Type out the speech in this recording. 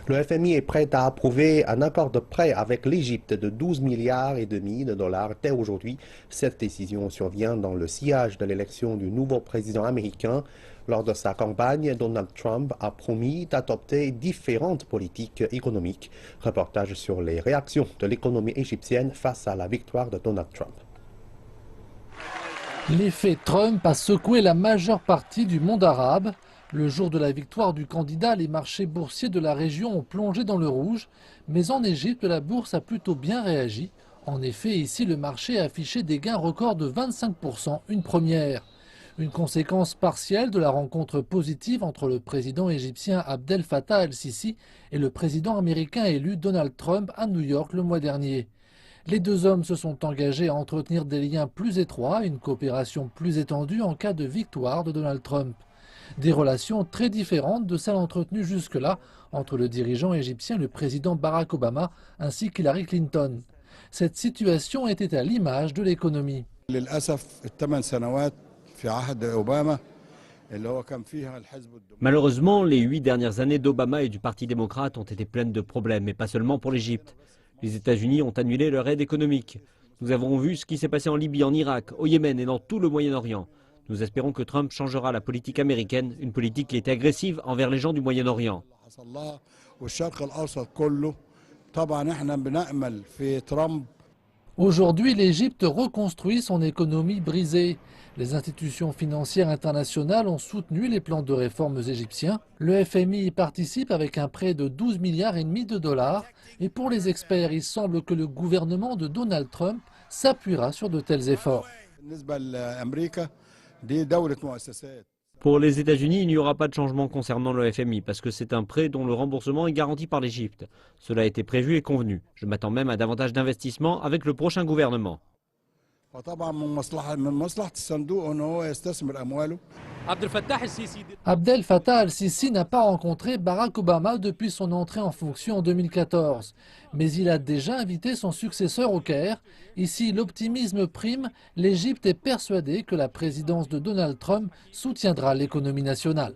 Le FMI est prêt à approuver un accord de prêt avec l'Égypte de 12 milliards et demi de dollars dès aujourd'hui. Cette décision survient dans le sillage de l'élection du nouveau président américain. Lors de sa campagne, Donald Trump a promis d'adopter différentes politiques économiques. Reportage sur les réactions de l'économie égyptienne face à la victoire de Donald Trump. L'effet Trump a secoué la majeure partie du monde arabe. Le jour de la victoire du candidat, les marchés boursiers de la région ont plongé dans le rouge. Mais en Égypte, la bourse a plutôt bien réagi. En effet, ici, le marché a affiché des gains records de 25%, une première. Une conséquence partielle de la rencontre positive entre le président égyptien Abdel Fattah el-Sisi et le président américain élu Donald Trump à New York le mois dernier. Les deux hommes se sont engagés à entretenir des liens plus étroits, une coopération plus étendue en cas de victoire de Donald Trump. Des relations très différentes de celles entretenues jusque-là entre le dirigeant égyptien, le président Barack Obama, ainsi qu'Hillary Clinton. Cette situation était à l'image de l'économie. Malheureusement, les 8 dernières années d'Obama et du Parti démocrate ont été pleines de problèmes, et pas seulement pour l'Égypte. Les États-Unis ont annulé leur aide économique. Nous avons vu ce qui s'est passé en Libye, en Irak, au Yémen et dans tout le Moyen-Orient. Nous espérons que Trump changera la politique américaine, une politique qui était agressive envers les gens du Moyen-Orient. Aujourd'hui, l'Égypte reconstruit son économie brisée. Les institutions financières internationales ont soutenu les plans de réformes égyptiens. Le FMI y participe avec un prêt de 12 milliards et demi de dollars. Et pour les experts, il semble que le gouvernement de Donald Trump s'appuiera sur de tels efforts. Pour les États-Unis, il n'y aura pas de changement concernant le FMI parce que c'est un prêt dont le remboursement est garanti par l'Égypte. Cela a été prévu et convenu. Je m'attends même à davantage d'investissements avec le prochain gouvernement. Abdel Fattah el-Sisi n'a pas rencontré Barack Obama depuis son entrée en fonction en 2014. Mais il a déjà invité son successeur au Caire. Ici, l'optimisme prime. L'Égypte est persuadée que la présidence de Donald Trump soutiendra l'économie nationale.